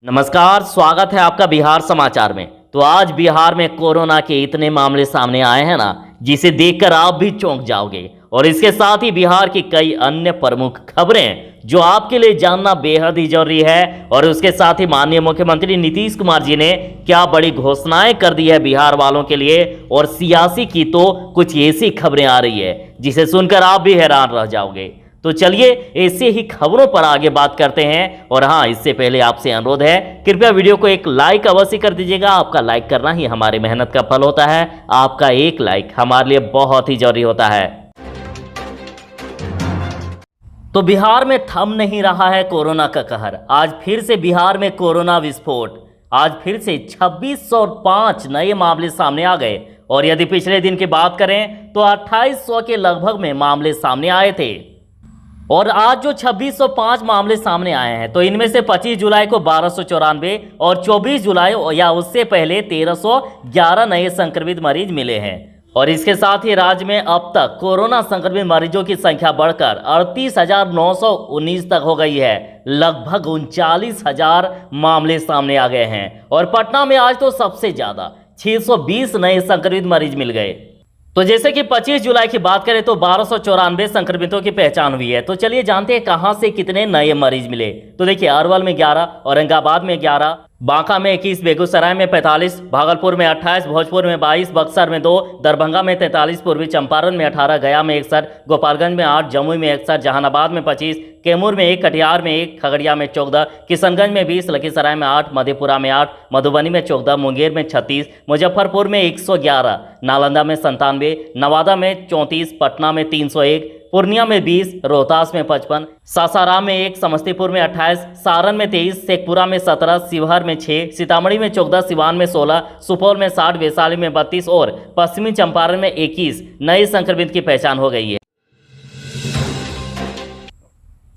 नमस्कार, स्वागत है आपका बिहार समाचार में। तो आज बिहार में कोरोना के इतने मामले सामने आए हैं ना, जिसे देखकर आप भी चौंक जाओगे। और इसके साथ ही बिहार की कई अन्य प्रमुख खबरें जो आपके लिए जानना बेहद ही जरूरी है। और उसके साथ ही माननीय मुख्यमंत्री नीतीश कुमार जी ने क्या बड़ी घोषणाएं कर दी है बिहार वालों के लिए। और सियासी की तो कुछ ऐसी खबरें आ रही है जिसे सुनकर आप भी हैरान रह जाओगे। तो चलिए ऐसे ही खबरों पर आगे बात करते हैं। और हाँ, इससे पहले आपसे अनुरोध है, कृपया वीडियो को एक लाइक अवश्य कर दीजिएगा। आपका लाइक करना ही हमारी मेहनत का फल होता है। आपका एक लाइक हमारे लिए बहुत ही जरूरी होता है। तो बिहार में थम नहीं रहा है कोरोना का कहर। आज फिर से बिहार में कोरोना विस्फोट। आज फिर से 2605 नए मामले सामने आ गए। और यदि पिछले दिन की बात करें तो 2800 के लगभग में मामले सामने आए थे। और आज जो 2605 मामले सामने आए हैं, तो इनमें से 25 जुलाई को 1294 और 24 जुलाई या उससे पहले 1311 नए संक्रमित मरीज मिले हैं। और इसके साथ ही राज्य में अब तक कोरोना संक्रमित मरीजों की संख्या बढ़कर 38,919 तक हो गई है। लगभग 39,000 मामले सामने आ गए हैं। और पटना में आज तो सबसे ज्यादा 620 नए संक्रमित मरीज मिल गए। तो जैसे कि 25 जुलाई की बात करें तो 1294 संक्रमितों की पहचान हुई है। तो चलिए जानते हैं कहां से कितने नए मरीज मिले। तो देखिए, अरवल में 11, औरंगाबाद में 11, बांका में 21, बेगूसराय में 45, भागलपुर में 28, भोजपुर में 22, बक्सर में 2, दरभंगा में 43, पूर्वी चंपारण में 18, गया में 61, गोपालगंज में 8, जमुई में 61, जहानाबाद में 25, कैमूर में 1, कटिहार में 1, खगड़िया में 14, किशनगंज में 20, लखीसराय में 8, मधेपुरा में 8, मधुबनी में 14, मुंगेर में 36, मुजफ्फरपुर में 111, नालंदा में 97, नवादा में 34, पटना में 301, पूर्णिया में 20, रोहतास में 55, सासाराम में 1, समस्तीपुर में 28, सारण में 23, शेखपुरा में 17, शिवहर में 6, सीतामढ़ी में 14, सिवान में 16, सुपौल में 60, वैशाली में 32 और पश्चिमी चंपारण में 21 नए संक्रमित की पहचान हो गई है।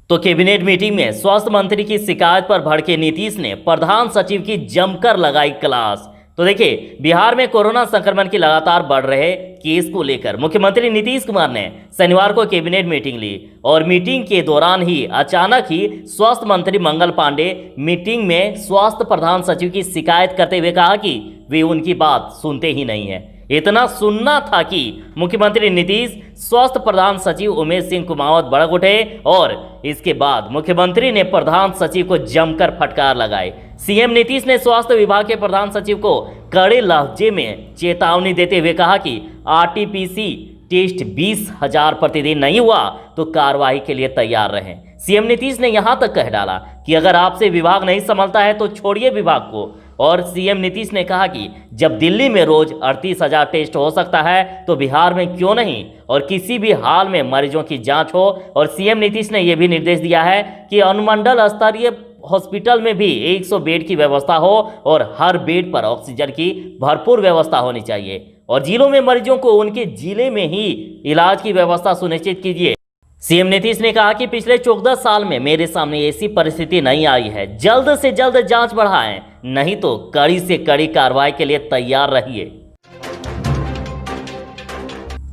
तो कैबिनेट मीटिंग में स्वास्थ्य मंत्री की शिकायत पर भड़के नीतीश ने प्रधान सचिव की जमकर लगाई क्लास। तो देखिए, बिहार में कोरोना संक्रमण की लगातार बढ़ रहे केस को लेकर मुख्यमंत्री नीतीश कुमार ने शनिवार को कैबिनेट मीटिंग ली। और मीटिंग के दौरान ही अचानक ही स्वास्थ्य मंत्री मंगल पांडे मीटिंग में स्वास्थ्य प्रधान सचिव की शिकायत करते हुए कहा कि वे उनकी बात सुनते ही नहीं है। इतना सुनना था कि मुख्यमंत्री नीतीश स्वास्थ्य प्रधान सचिव उमेश सिंह कुमावत भड़क उठे। और इसके बाद मुख्यमंत्री ने प्रधान सचिव को जमकर फटकार लगाई। सीएम नीतीश ने स्वास्थ्य विभाग के प्रधान सचिव को कड़े लहजे में चेतावनी देते हुए कहा कि आरटीपीसी टेस्ट 20,000 प्रतिदिन नहीं हुआ तो कार्रवाई के लिए तैयार रहें। सीएम नीतीश ने यहां तक कह डाला कि अगर आपसे विभाग नहीं संभलता है तो छोड़िए विभाग को। और सीएम नीतीश ने कहा कि जब दिल्ली में रोज 38,000 टेस्ट हो सकता है तो बिहार में क्यों नहीं, और किसी भी हाल में मरीजों की जांच हो। और सीएम नीतीश ने यह भी निर्देश दिया है कि अनुमंडल स्तरीय हॉस्पिटल में भी 100 बेड की व्यवस्था हो और हर बेड पर ऑक्सीजन की भरपूर व्यवस्था होनी चाहिए। और जिलों में मरीजों को उनके जिले में ही इलाज की व्यवस्था सुनिश्चित कीजिए। सीएम नीतीश ने कहा कि पिछले 14 साल में मेरे सामने ऐसी परिस्थिति नहीं आई है। जल्द से जल्द जांच बढ़ाएं, नहीं तो कड़ी से कड़ी कार्रवाई के लिए तैयार रहिए।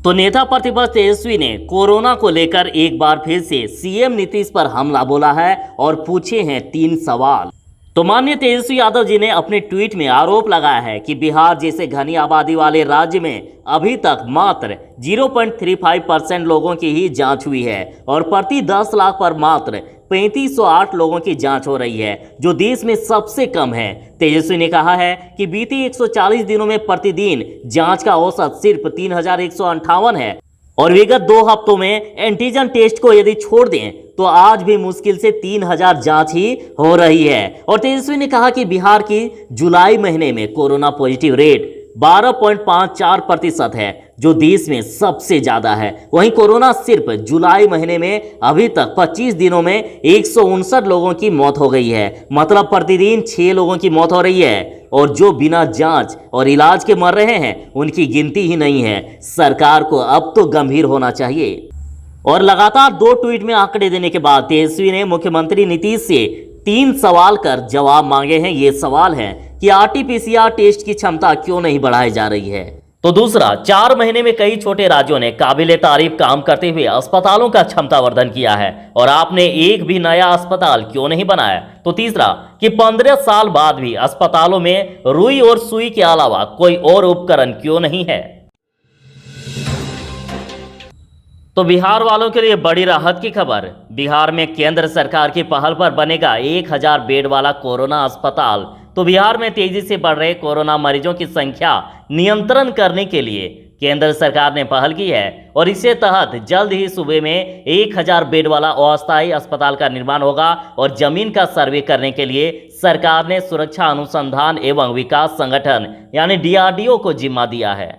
तो नेता प्रतिपक्ष तेजस्वी ने कोरोना को लेकर एक बार फिर से सीएम नीतीश पर हमला बोला है और पूछे हैं 3 सवाल। तो माननीय तेजस्वी यादव जी ने अपने ट्वीट में आरोप लगाया है कि बिहार जैसे घनी आबादी वाले राज्य में अभी तक मात्र 0.35% लोगों की ही जांच हुई है। और प्रति 10 लाख पर मात्र 3508 लोगों की जांच हो रही है, जो देश में सबसे कम है। तेजस्वी ने कहा है कि बीते 140 दिनों में प्रतिदिन जांच का औसत सिर्फ 3158 है। और विगत 2 हफ्तों में एंटीजन टेस्ट को यदि छोड़ दें तो आज भी मुश्किल से 3000 जांच ही हो रही है। और तेजस्वी ने कहा कि बिहार की जुलाई महीने में कोरोना पॉजिटिव रेट 12.54% है, जो देश में सबसे ज्यादा है। वहीं कोरोना सिर्फ जुलाई महीने में अभी तक 25 दिनों में 159 लोगों की मौत हो गई है। मतलब प्रतिदिन 6 लोगों की मौत हो रही है। और जो बिना जांच और इलाज के मर रहे हैं उनकी गिनती ही नहीं है। सरकार को अब तो गंभीर होना चाहिए। और लगातार 2 ट्वीट में आंकड़े देने के बाद तेजस्वी ने मुख्यमंत्री नीतीश से 3 सवाल कर जवाब मांगे हैं। ये सवाल है कि आरटीपीसीआर टेस्ट की क्षमता क्यों नहीं बढ़ाई जा रही है। तो दूसरा, 4 महीने में कई छोटे राज्यों ने काबिले तारीफ काम करते हुए अस्पतालों का क्षमतावर्धन किया है और आपने एक भी नया अस्पताल क्यों नहीं बनाया। तो तीसरा, कि 15 साल बाद भी अस्पतालों में रुई और सुई के अलावा कोई और उपकरण क्यों नहीं है। तो बिहार वालों के लिए बड़ी राहत की खबर। बिहार में केंद्र सरकार की पहल पर बनेगा 1000 बेड वाला कोरोना अस्पताल। तो बिहार में तेजी से बढ़ रहे कोरोना मरीजों की संख्या नियंत्रण करने के लिए केंद्र सरकार ने पहल की है और इसके तहत जल्द ही सूबे में 1000 बेड वाला अस्थायी अस्पताल का निर्माण होगा और जमीन का सर्वे करने के लिए सरकार ने सुरक्षा अनुसंधान एवं विकास संगठन यानी DRDO को जिम्मा दिया है।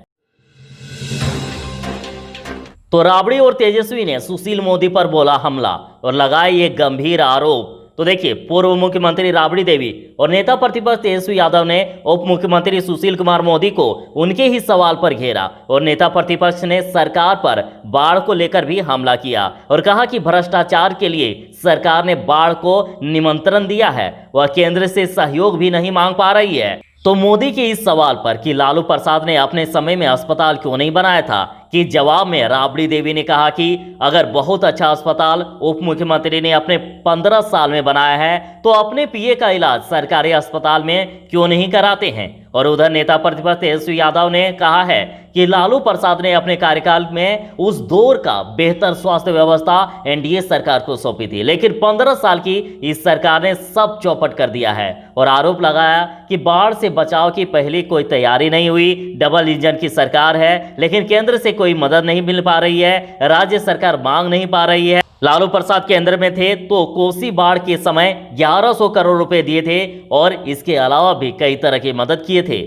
तो राबड़ी और तेजस्वी ने सुशील मोदी पर बोला हमला और लगाए ये गंभीर आरोप। तो देखिए, पूर्व मुख्यमंत्री राबड़ी देवी और नेता प्रतिपक्ष तेजस्वी यादव ने उप मुख्यमंत्री सुशील कुमार मोदी को उनके ही सवाल पर घेरा और नेता प्रतिपक्ष ने सरकार पर बाढ़ को लेकर भी हमला किया और कहा कि भ्रष्टाचार के लिए सरकार ने बाढ़ को निमंत्रण दिया है, वह केंद्र से सहयोग भी नहीं मांग पा रही है। तो मोदी के इस सवाल पर कि लालू प्रसाद ने अपने समय में अस्पताल क्यों नहीं बनाया था, कि जवाब में राबड़ी देवी ने कहा कि अगर बहुत अच्छा अस्पताल उप मुख्यमंत्री ने अपने 15 साल में बनाया है तो अपने पीए का इलाज सरकारी अस्पताल में क्यों नहीं कराते हैं। और उधर नेता प्रतिपक्ष तेजस्वी यादव ने कहा है कि लालू प्रसाद ने अपने कार्यकाल में उस दौर का बेहतर स्वास्थ्य व्यवस्था एनडीए सरकार को सौंपी थी, लेकिन 15 साल की इस सरकार ने सब चौपट कर दिया है और आरोप लगाया कि बाढ़ से बचाव की पहली कोई तैयारी नहीं हुई, डबल इंजन की सरकार है लेकिन केंद्र से कोई मदद नहीं मिल पा रही है, राज्य सरकार मांग नहीं पा रही है। लालू प्रसाद केंद्र में थे तो कोसी बाढ़ के समय 1100 करोड़ रुपए दिए थे और इसके अलावा भी कई तरह की मदद किए थे।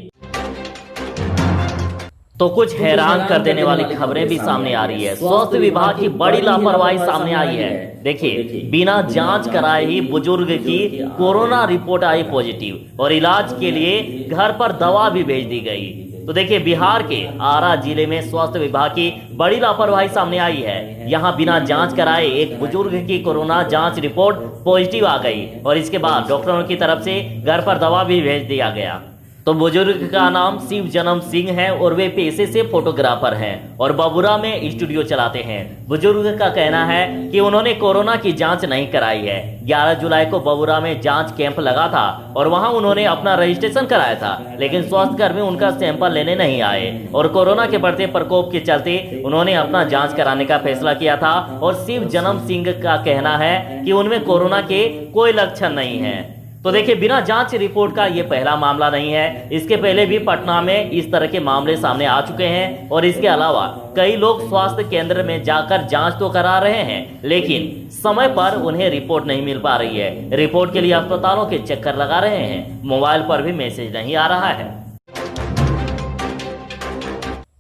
तो कुछ हैरान कर देने वाली खबरें भी सामने आ रही है। स्वास्थ्य विभाग की बड़ी लापरवाही सामने आई है। देखिए, बिना जांच कराए ही बुजुर्ग की कोरोना रिपोर्ट आई पॉजिटिव और इलाज के लिए घर पर दवा भी भेज दी गई। तो देखिए, बिहार के आरा जिले में स्वास्थ्य विभाग की बड़ी लापरवाही सामने आई है। यहां बिना जांच कराए एक बुजुर्ग की कोरोना जांच रिपोर्ट पॉजिटिव आ गई और इसके बाद डॉक्टरों की तरफ से घर पर दवा भी भेज दिया गया। तो बुजुर्ग का नाम शिव जन्म सिंह है और वे पेशे से फोटोग्राफर हैं और बबुरा में स्टूडियो चलाते हैं। बुजुर्ग का कहना है कि उन्होंने कोरोना की जांच नहीं कराई है। 11 जुलाई को बबुरा में जांच कैंप लगा था और वहां उन्होंने अपना रजिस्ट्रेशन कराया था, लेकिन स्वास्थ्यकर्मी उनका सैंपल लेने नहीं आए और कोरोना के बढ़ते प्रकोप के चलते उन्होंने अपना जांच कराने का फैसला किया था। और शिव जन्म सिंह का कहना है कि उनमें कोरोना के कोई लक्षण नहीं है। तो देखिए, बिना जांच रिपोर्ट का ये पहला मामला नहीं है। इसके पहले भी पटना में इस तरह के मामले सामने आ चुके हैं और इसके अलावा कई लोग स्वास्थ्य केंद्र में जाकर जांच तो करा रहे हैं लेकिन समय पर उन्हें रिपोर्ट नहीं मिल पा रही है। रिपोर्ट के लिए अस्पतालों के चक्कर लगा रहे हैं, मोबाइल पर भी मैसेज नहीं आ रहा है।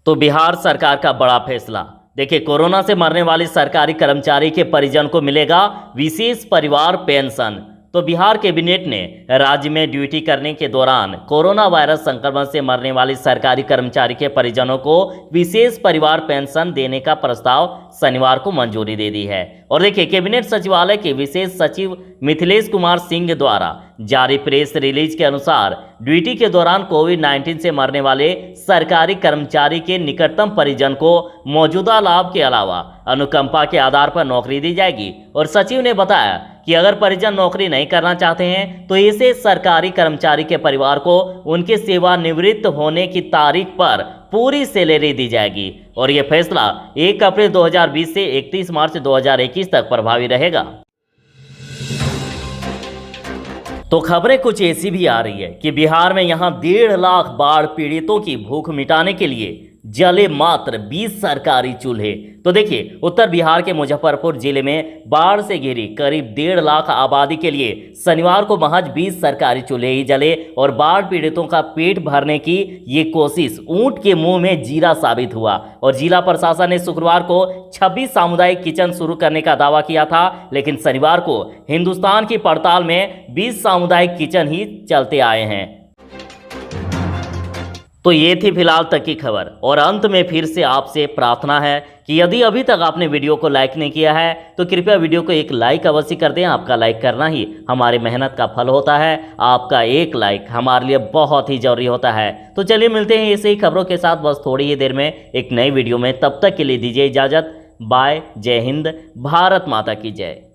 तो बिहार सरकार का बड़ा फैसला। देखिए, कोरोना से मरने वाले सरकारी कर्मचारी के परिजन को मिलेगा विशेष परिवार पेंशन। तो बिहार कैबिनेट ने राज्य में ड्यूटी करने के दौरान कोरोना वायरस संक्रमण से मरने वाले सरकारी कर्मचारी के परिजनों को विशेष परिवार पेंशन देने का प्रस्ताव शनिवार को मंजूरी दे दी है। और देखिए, कैबिनेट सचिवालय के विशेष सचिव मिथिलेश कुमार सिंह द्वारा जारी प्रेस रिलीज के अनुसार ड्यूटी के दौरान कोविड-19 से मरने वाले सरकारी कर्मचारी के निकटतम परिजन को मौजूदा लाभ के अलावा अनुकंपा के आधार पर नौकरी दी जाएगी। और सचिव ने बताया कि अगर परिजन नौकरी नहीं करना चाहते हैं तो ऐसे सरकारी कर्मचारी के परिवार को उनके सेवानिवृत्त होने की तारीख पर पूरी सैलरी दी जाएगी और यह फैसला 1 अप्रैल 2020 से 31 मार्च 2021 तक प्रभावी रहेगा। तो खबरें कुछ ऐसी भी आ रही है कि बिहार में यहां 1.5 लाख बाढ़ पीड़ितों की भूख मिटाने के लिए जले मात्र 20 सरकारी चूल्हे। तो देखिए, उत्तर बिहार के मुजफ्फरपुर जिले में बाढ़ से घिरी करीब 1.5 लाख आबादी के लिए शनिवार को महज 20 सरकारी चूल्हे ही जले और बाढ़ पीड़ितों का पेट भरने की ये कोशिश ऊंट के मुंह में जीरा साबित हुआ। और जिला प्रशासन ने शुक्रवार को 26 सामुदायिक किचन शुरू करने का दावा किया था, लेकिन शनिवार को हिंदुस्तान की पड़ताल में 20 सामुदायिक किचन ही चलते आए हैं। तो ये थी फिलहाल तक की खबर और अंत में फिर से आपसे प्रार्थना है कि यदि अभी तक आपने वीडियो को लाइक नहीं किया है तो कृपया वीडियो को एक लाइक अवश्य कर दें। आपका लाइक करना ही हमारी मेहनत का फल होता है। आपका एक लाइक हमारे लिए बहुत ही जरूरी होता है। तो चलिए मिलते हैं ऐसे ही खबरों के साथ बस थोड़ी ही देर में एक नई वीडियो में। तब तक के लिए दीजिए इजाज़त। बाय। जय हिंद। भारत माता की जय।